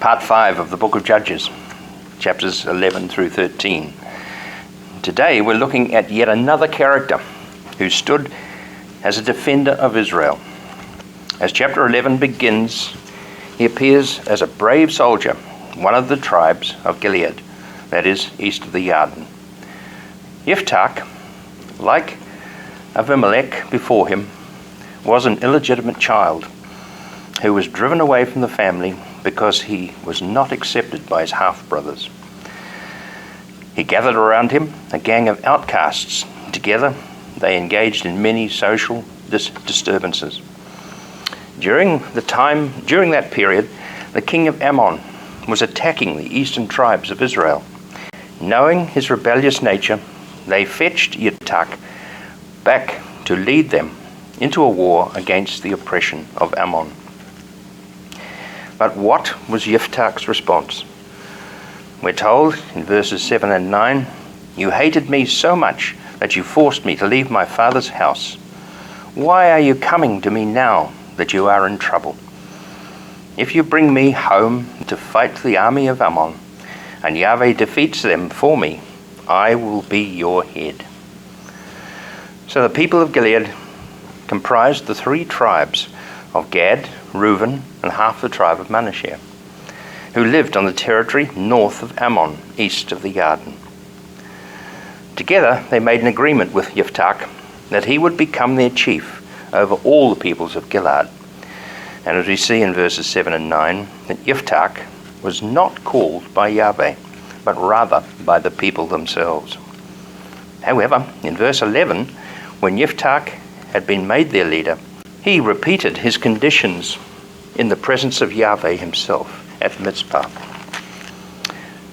Part 5 of the book of Judges, chapters 11 through 13. Today we're looking at yet another character who stood as a defender of Israel. As chapter 11 begins, he appears as a brave soldier, one of the tribes of Gilead, that is, east of the Jordan. Yiftak, like Abimelech before him, was an illegitimate child who was driven away from the family because he was not accepted by his half-brothers. He gathered around him a gang of outcasts. Together, they engaged in many social disturbances. During that period, the king of Ammon was attacking the eastern tribes of Israel. Knowing his rebellious nature, they fetched Yiftak back to lead them into a war against the oppression of Ammon. But what was Yiftak's response? We're told in verses 7 and 9, "You hated me so much that you forced me to leave my father's house. Why are you coming to me now that you are in trouble? If you bring me home to fight the army of Ammon, and Yave defeats them for me, I will be your head." So the people of Gilead comprised the three tribes of Gad, Reuben, and half the tribe of Manasseh, who lived on the territory north of Ammon, east of the Jordan. Together they made an agreement with Yiftak that he would become their chief over all the peoples of Gilead. And as we see in verses 7 and 9, that Yiftak was not called by Yave, but rather by the people themselves. However, in verse 11, when Yiftak had been made their leader, he repeated his conditions in the presence of Yave himself at Mizpah.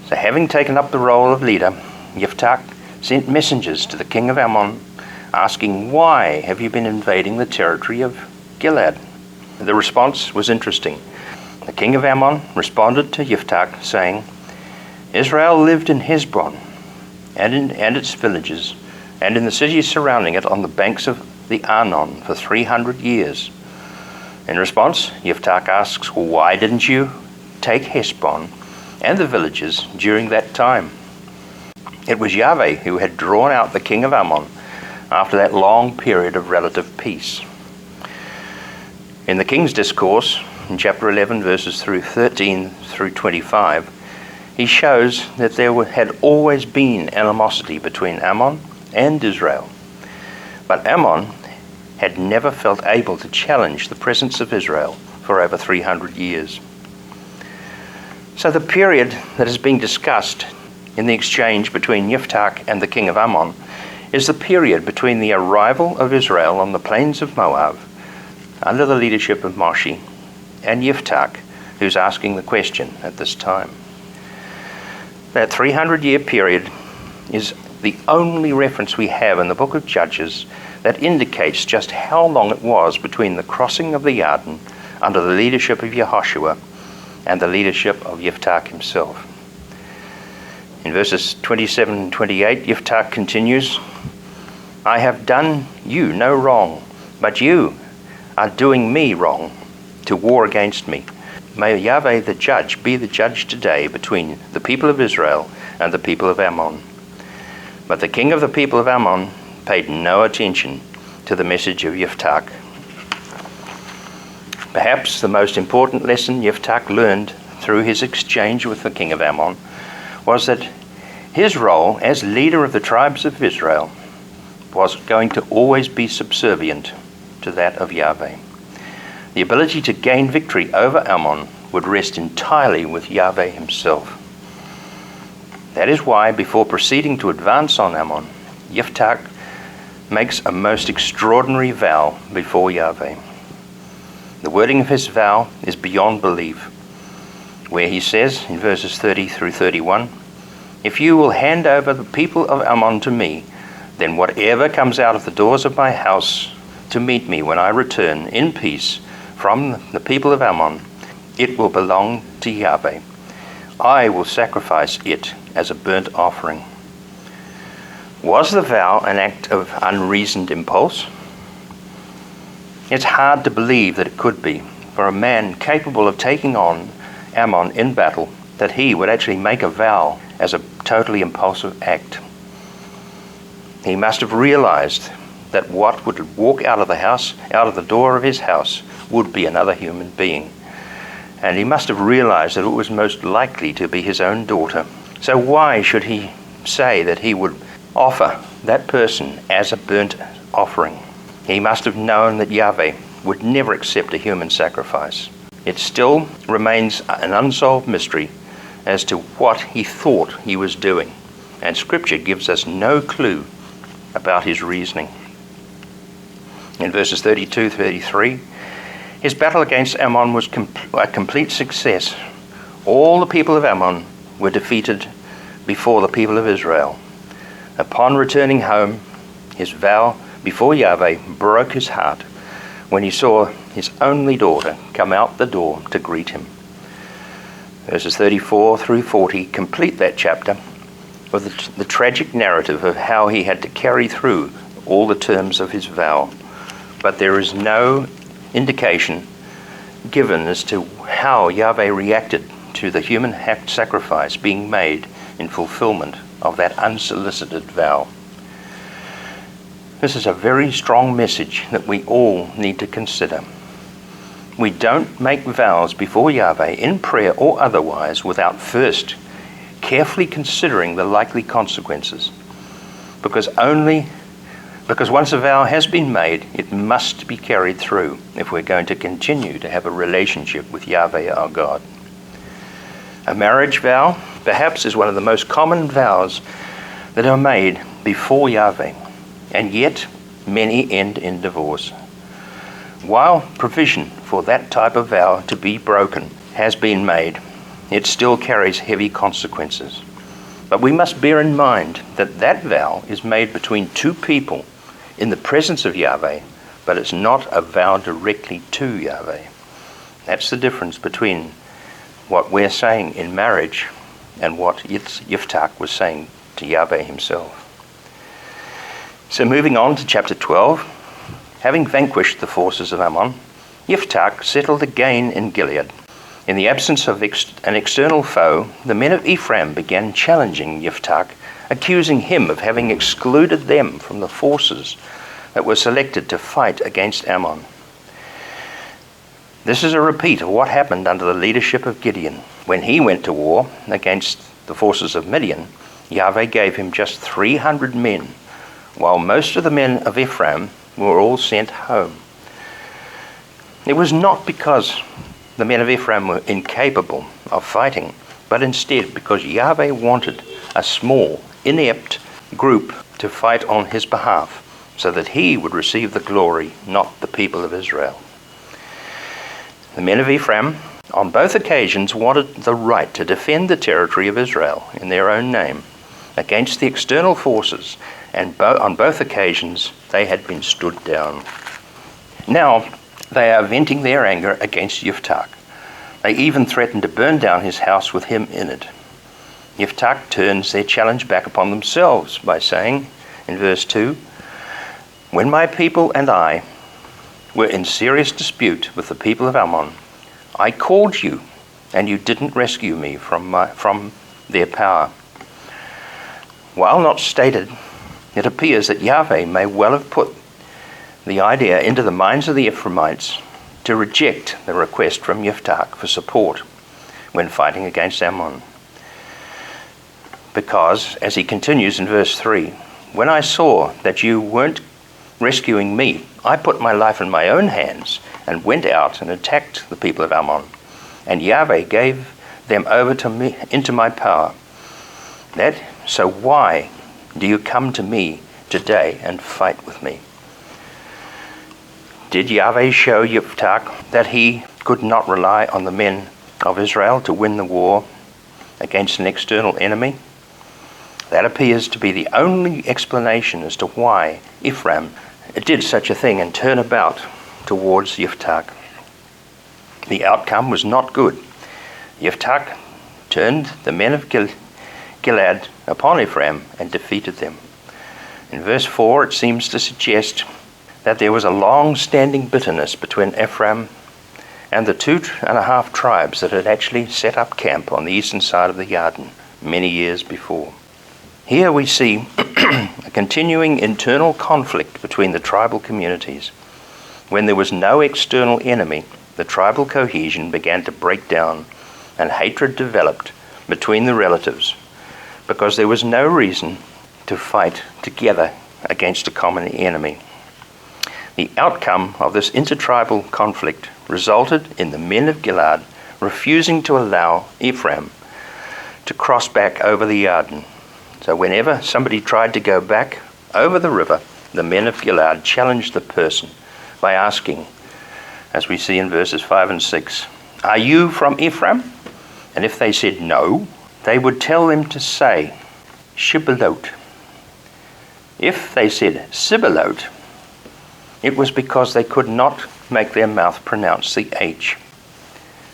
So having taken up the role of leader, Yiftak sent messengers to the king of Ammon asking, "Why have you been invading the territory of Gilead?" The response was interesting. The king of Ammon responded to Yiftak saying, "Israel lived in Hezron and its villages, and in the cities surrounding it on the banks of the Arnon for 300 years. In response, Yiftak asks, "Well, why didn't you take Hezron and the villages during that time?" It was Yave who had drawn out the king of Ammon after that long period of relative peace. In the king's discourse, in chapter 11, verses through 13 through 25, he shows that there had always been animosity between Ammon and Israel. But Ammon had never felt able to challenge the presence of Israel for over 300 years. So the period that is being discussed in the exchange between Yiftak and the king of Ammon is the period between the arrival of Israel on the plains of Moab under the leadership of Moshe and Yiftak, who's asking the question at this time. That 300-year period is the only reference we have in the book of Judges that indicates just how long it was between the crossing of the Jordan under the leadership of Yehoshua and the leadership of Yiftak himself. In verses 27 and 28, Yiftak continues, "I have done you no wrong, but you are doing me wrong to war against me. May Yahweh the judge be the judge today between the people of Israel and the people of Ammon." But the king of the people of Ammon paid no attention to the message of Yiftak. Perhaps the most important lesson Yiftak learned through his exchange with the king of Ammon was that his role as leader of the tribes of Israel was going to always be subservient to that of Yahweh. The ability to gain victory over Ammon would rest entirely with Yahweh himself. That is why, before proceeding to advance on Ammon, Yiftak makes a most extraordinary vow before Yahweh. The wording of his vow is beyond belief, where he says in verses 30 through 31, "If you will hand over the people of Ammon to me, then whatever comes out of the doors of my house to meet me when I return in peace from the people of Ammon, it will belong to Yahweh. I will sacrifice it as a burnt offering." Was the vow an act of unreasoned impulse? It's hard to believe that it could be, for a man capable of taking on Ammon in battle that he would actually make a vow as a totally impulsive act. He must have realized that what would walk out of the door of his house, would be another human being. And he must have realized that it was most likely to be his own daughter. So why should he say that he would offer that person as a burnt offering? He must have known that Yave would never accept a human sacrifice. It still remains an unsolved mystery as to what he thought he was doing, and Scripture gives us no clue about his reasoning. In verses 32-33, his battle against Ammon was a complete success. All the people of Ammon were defeated before the people of Israel. Upon returning home, his vow before Yahweh broke his heart when he saw his only daughter come out the door to greet him. Verses 34-40 complete that chapter with the tragic narrative of how he had to carry through all the terms of his vow. But there is no indication given as to how Yahweh reacted to the human sacrifice being made in fulfillment of that unsolicited vow. This is a very strong message that we all need to consider. We don't make vows before Yahweh in prayer or otherwise without first carefully considering the likely consequences. Because once a vow has been made, it must be carried through if we're going to continue to have a relationship with Yahweh our God. A marriage vow, perhaps, is one of the most common vows that are made before Yahweh, and yet many end in divorce. While provision for that type of vow to be broken has been made, it still carries heavy consequences. But we must bear in mind that that vow is made between two people in the presence of Yahweh, but it's not a vow directly to Yahweh. That's the difference between what we're saying in marriage and what Yiftach was saying to Yahweh himself. So moving on to chapter 12, having vanquished the forces of Ammon, Yiftach settled again in Gilead. In the absence of an external foe, the men of Ephraim began challenging Yiftach, accusing him of having excluded them from the forces that were selected to fight against Ammon. This is a repeat of what happened under the leadership of Gideon. When he went to war against the forces of Midian, Yahweh gave him just 300 men, while most of the men of Ephraim were all sent home. It was not because the men of Ephraim were incapable of fighting, but instead because Yahweh wanted a small, inept group to fight on his behalf, so that he would receive the glory, not the people of Israel. The men of Ephraim, on both occasions, wanted the right to defend the territory of Israel in their own name against the external forces, and on both occasions they had been stood down. Now they are venting their anger against Yiftach. They even threatened to burn down his house with him in it. Yiftach turns their challenge back upon themselves by saying, in verse 2, "When my people and I were in serious dispute with the people of Ammon, I called you, and you didn't rescue me from their power." While not stated, it appears that Yahweh may well have put the idea into the minds of the Ephraimites to reject the request from Yiftach for support when fighting against Ammon. Because, as he continues in verse 3, "When I saw that you weren't rescuing me, I put my life in my own hands and went out and attacked the people of Ammon, and Yahweh gave them over to me into my power. So why do you come to me today and fight with me?" Did Yahweh show Yiftach that he could not rely on the men of Israel to win the war against an external enemy? That appears to be the only explanation as to why Ephraim did such a thing and turn about towards Yiftach. The outcome was not good. Yiftach turned the men of Gilead upon Ephraim and defeated them. In verse 4, it seems to suggest that there was a long-standing bitterness between Ephraim and the 2.5 tribes that had actually set up camp on the eastern side of the Jordan many years before. Here we see a continuing internal conflict between the tribal communities. When there was no external enemy, the tribal cohesion began to break down and hatred developed between the relatives because there was no reason to fight together against a common enemy. The outcome of this intertribal conflict resulted in the men of Gilead refusing to allow Ephraim to cross back over the Jordan. So whenever somebody tried to go back over the river, the men of Gilead challenged the person by asking, as we see in verses 5 and 6, "Are you from Ephraim?" And if they said no, they would tell them to say, "Shibbolot." If they said Sibbolot, it was because they could not make their mouth pronounce the H.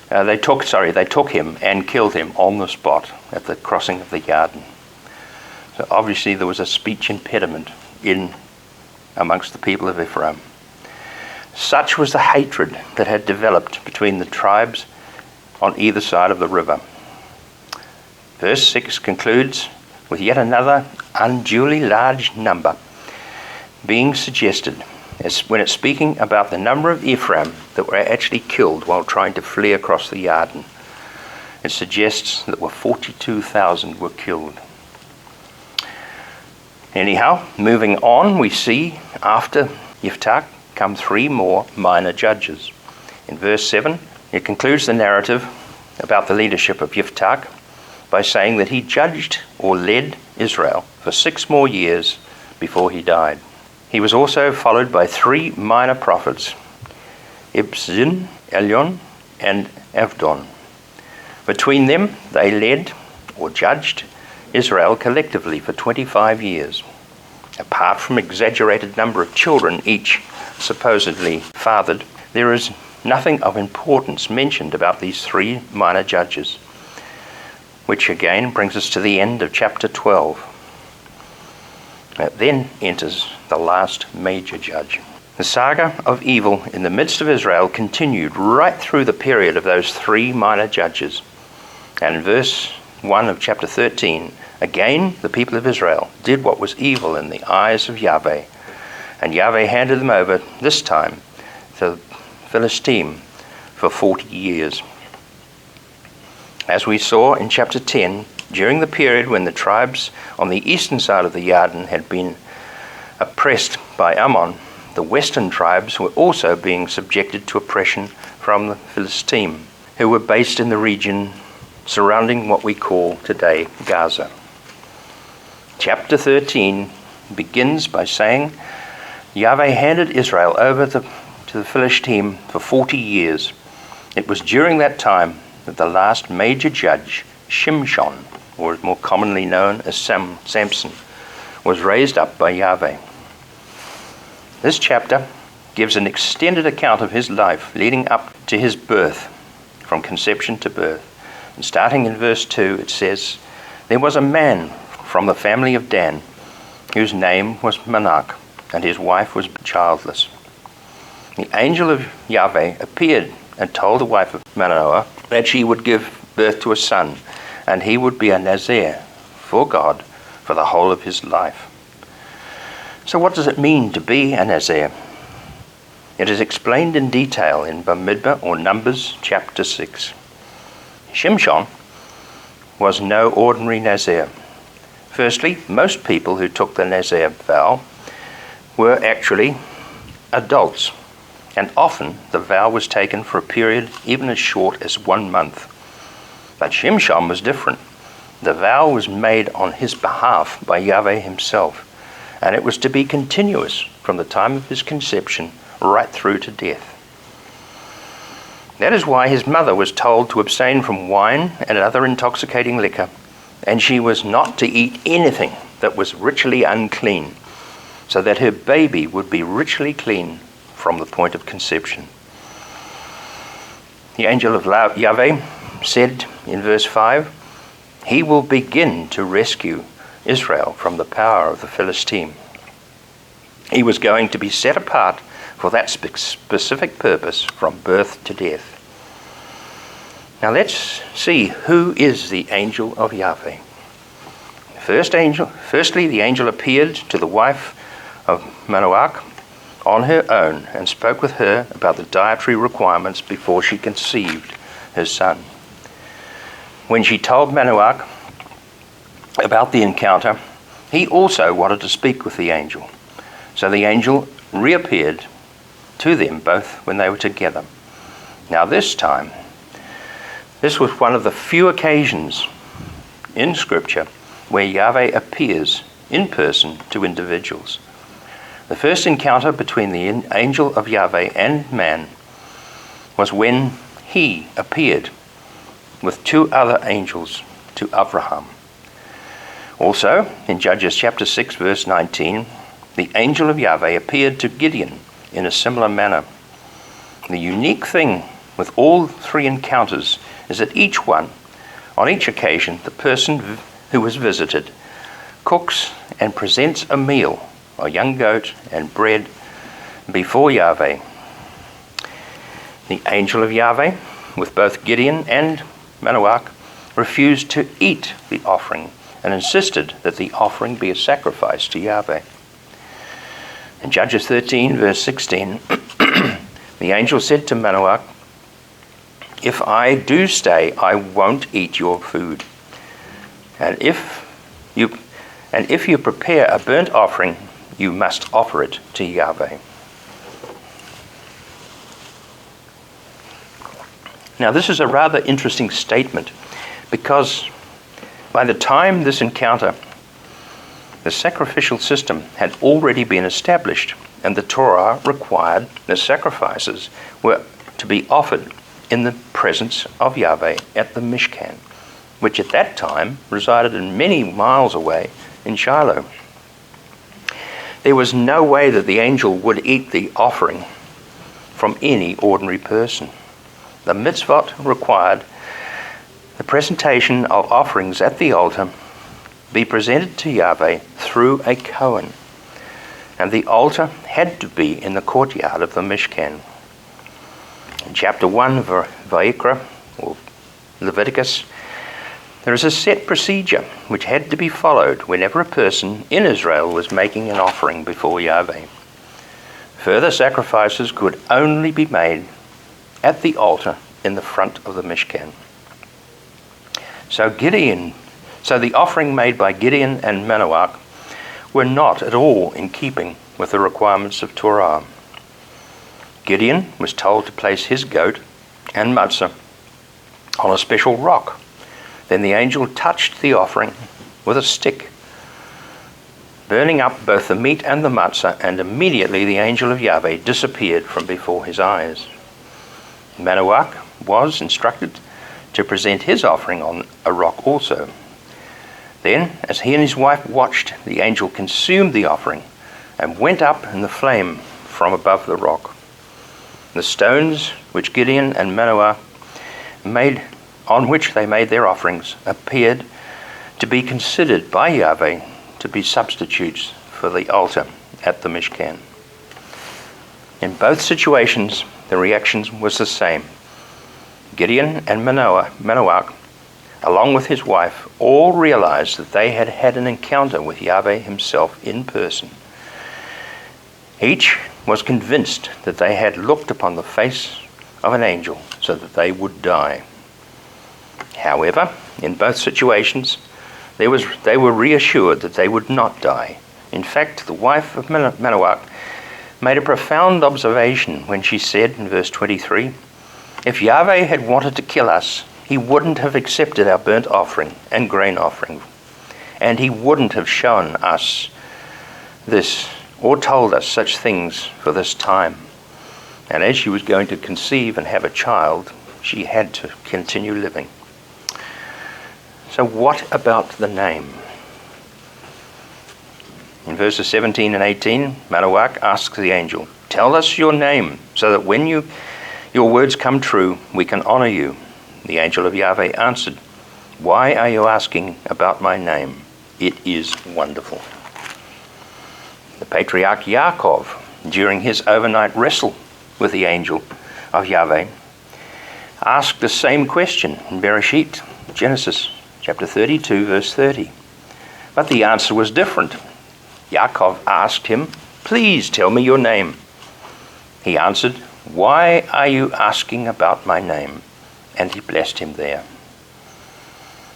They took him and killed him on the spot at the crossing of the Jordan. So obviously there was a speech impediment amongst the people of Ephraim. Such was the hatred that had developed between the tribes on either side of the river. Verse 6 concludes with yet another unduly large number being suggested when it's speaking about the number of Ephraim that were actually killed while trying to flee across the Jordan. It suggests that 42,000 were killed. Anyhow, moving on, we see after Yiftak come 3 more minor judges. In verse 7, it concludes the narrative about the leadership of Yiftak by saying that he judged or led Israel for 6 more years before he died. He was also followed by 3 minor prophets, Ibzin, Elion, and Avdon. Between them, they led or judged Israel collectively for 25 years. Apart from exaggerated number of children each supposedly fathered, there is nothing of importance mentioned about these 3 minor judges, which again brings us to the end of chapter 12. Then enters the last major judge. The saga of evil in the midst of Israel continued right through the period of those 3 minor judges. And in verse 1 of chapter 13, again the people of Israel did what was evil in the eyes of Yave, and Yave handed them over, this time, to Philistine for 40 years. As we saw in chapter 10, during the period when the tribes on the eastern side of the Jordan had been oppressed by Ammon, the western tribes were also being subjected to oppression from the Philistine, who were based in the region surrounding what we call today Gaza. Chapter 13 begins by saying, Yahweh handed Israel over to the Philistine for 40 years. It was during that time that the last major judge, Shimshon, or more commonly known as Samson, was raised up by Yahweh. This chapter gives an extended account of his life leading up to his birth, from conception to birth. And starting in verse 2, it says, "There was a man from the family of Dan, whose name was Manak, and his wife was childless. The angel of Yahweh appeared and told the wife of Manoah that she would give birth to a son, and he would be a Nazir for God for the whole of his life." So what does it mean to be a Nazir? It is explained in detail in Bamidbar or Numbers chapter 6. Shimshon was no ordinary Nazir. Firstly, most people who took the Nazir vow were actually adults, and often the vow was taken for a period even as short as 1 month. But Shimshon was different. The vow was made on his behalf by Yahweh himself, and it was to be continuous from the time of his conception right through to death. That is why his mother was told to abstain from wine and other intoxicating liquor, and she was not to eat anything that was ritually unclean, so that her baby would be ritually clean from the point of conception. The angel of Yahweh said in verse 5, "He will begin to rescue Israel from the power of the Philistine." He was going to be set apart for that specific purpose from birth to death. Now let's see who is the angel of Yave. Firstly, the angel appeared to the wife of Manoach on her own and spoke with her about the dietary requirements before she conceived her son. When she told Manoach about the encounter, he also wanted to speak with the angel. So the angel reappeared to them both when they were together. Now this was one of the few occasions in Scripture where Yahweh appears in person to individuals. The first encounter between the angel of Yahweh and man was when he appeared with two other angels to Ephraim. Also, in Judges chapter 6, verse 19, the angel of Yahweh appeared to Gideon in a similar manner. The unique thing with all three encounters is that on each occasion, the person who was visited cooks and presents a meal, a young goat and bread, before Yahweh. The angel of Yahweh, with both Gideon and Manoach, refused to eat the offering and insisted that the offering be a sacrifice to Yahweh. In Judges 13, verse 16, the angel said to Manoach, "If I do stay, I won't eat your food. And if you prepare a burnt offering, you must offer it to Yahweh." Now this is a rather interesting statement, because by the time this encounter, the sacrificial system had already been established, and the Torah required the sacrifices were to be offered in the presence of Yahweh at the Mishkan, which at that time resided many miles away in Shiloh. There was no way that the angel would eat the offering from any ordinary person. The mitzvot required the presentation of offerings at the altar be presented to Yahweh through a Kohen, and the altar had to be in the courtyard of the Mishkan. In chapter 1 of Vayikra, or Leviticus, there is a set procedure which had to be followed whenever a person in Israel was making an offering before Yahweh. Further sacrifices could only be made at the altar in the front of the Mishkan. So the offering made by Gideon and Manoach were not at all in keeping with the requirements of Torah. Gideon was told to place his goat and matzah on a special rock. Then the angel touched the offering with a stick, burning up both the meat and the matzah, and immediately the angel of Yahweh disappeared from before his eyes. Manoach was instructed to present his offering on a rock also. Then, as he and his wife watched, the angel consumed the offering and went up in the flame from above the rock. The stones which Gideon and Manoach on which they made their offerings appeared to be considered by Yahweh to be substitutes for the altar at the Mishkan. In both situations, the reaction was the same. Gideon and Manoach, along with his wife, all realized that they had had an encounter with Yahweh himself in person. Each was convinced that they had looked upon the face of an angel so that they would die. However, in both situations, they were reassured that they would not die. In fact, the wife of Manoach made a profound observation when she said in verse 23, "If Yahweh had wanted to kill us, he wouldn't have accepted our burnt offering and grain offering, and he wouldn't have shown us this or told us such things for this time." And as she was going to conceive and have a child, she had to continue living. So what about the name? In verses 17 and 18, Manoach asks the angel, "Tell us your name, so that when your words come true, we can honor you." The angel of Yahweh answered, "Why are you asking about my name? It is wonderful." The patriarch Yaakov, during his overnight wrestle with the angel of Yahweh, asked the same question in Bereshit, Genesis chapter 32, verse 30. But the answer was different. Yaakov asked him, "Please tell me your name." He answered, "Why are you asking about my name?" And he blessed him there.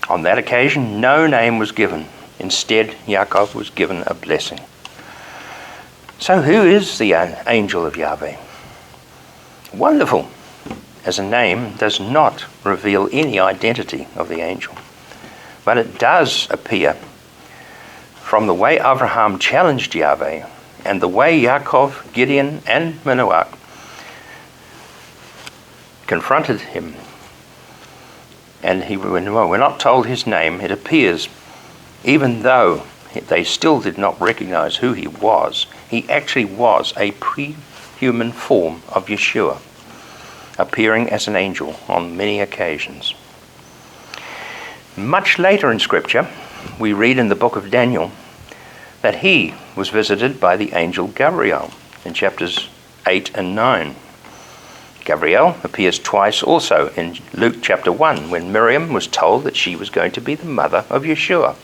On that occasion, no name was given. Instead, Yaakov was given a blessing. So who is the angel of Yave? Wonderful, as a name does not reveal any identity of the angel. But it does appear from the way Abraham challenged Yave and the way Yaakov, Gideon, and Manoach confronted him. And we're not told his name. It appears, even though they still did not recognize who he actually was a pre-human form of Yeshua, appearing as an angel on many occasions. Much later in Scripture, we read in the book of Daniel that he was visited by the angel Gabriel in chapters 8 and 9. Gabriel appears twice also in Luke chapter 1 when Miriam was told that she was going to be the mother of Yeshua.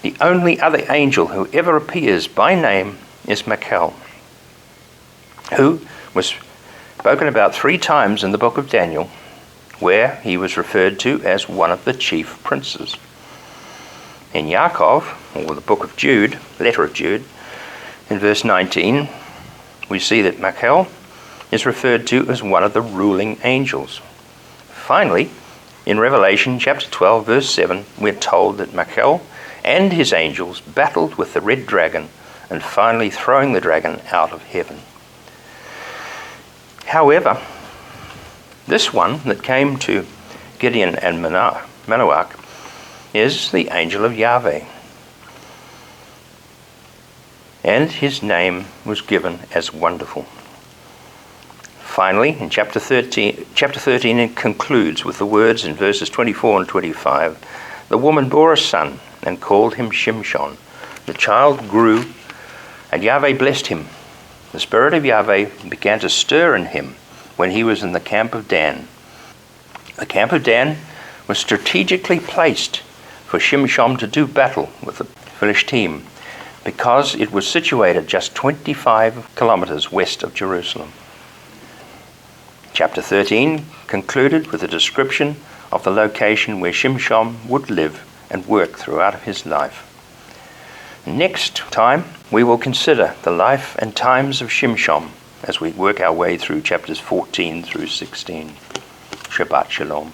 The only other angel who ever appears by name is Michael, who was spoken about 3 times in the book of Daniel, where he was referred to as one of the chief princes. In Yaakov, or the book of Jude, letter of Jude, in verse 19, we see that Michael is referred to as one of the ruling angels. Finally, in Revelation chapter 12, verse 7, we're told that Michael and his angels battled with the red dragon and finally throwing the dragon out of heaven. However, this one that came to Gideon and Manoach is the angel of Yave. And his name was given as Wonderful. Finally, in chapter 13, it concludes with the words in verses 24 and 25, "The woman bore a son and called him Shimshon. The child grew, and Yahweh blessed him. The spirit of Yahweh began to stir in him when he was in the camp of Dan." The camp of Dan was strategically placed for Shimshon to do battle with the Philistine because it was situated just 25 kilometers west of Jerusalem. Chapter 13 concluded with a description of the location where Shimshon would live and work throughout his life. Next time, we will consider the life and times of Shimshon as we work our way through chapters 14 through 16. Shabbat Shalom.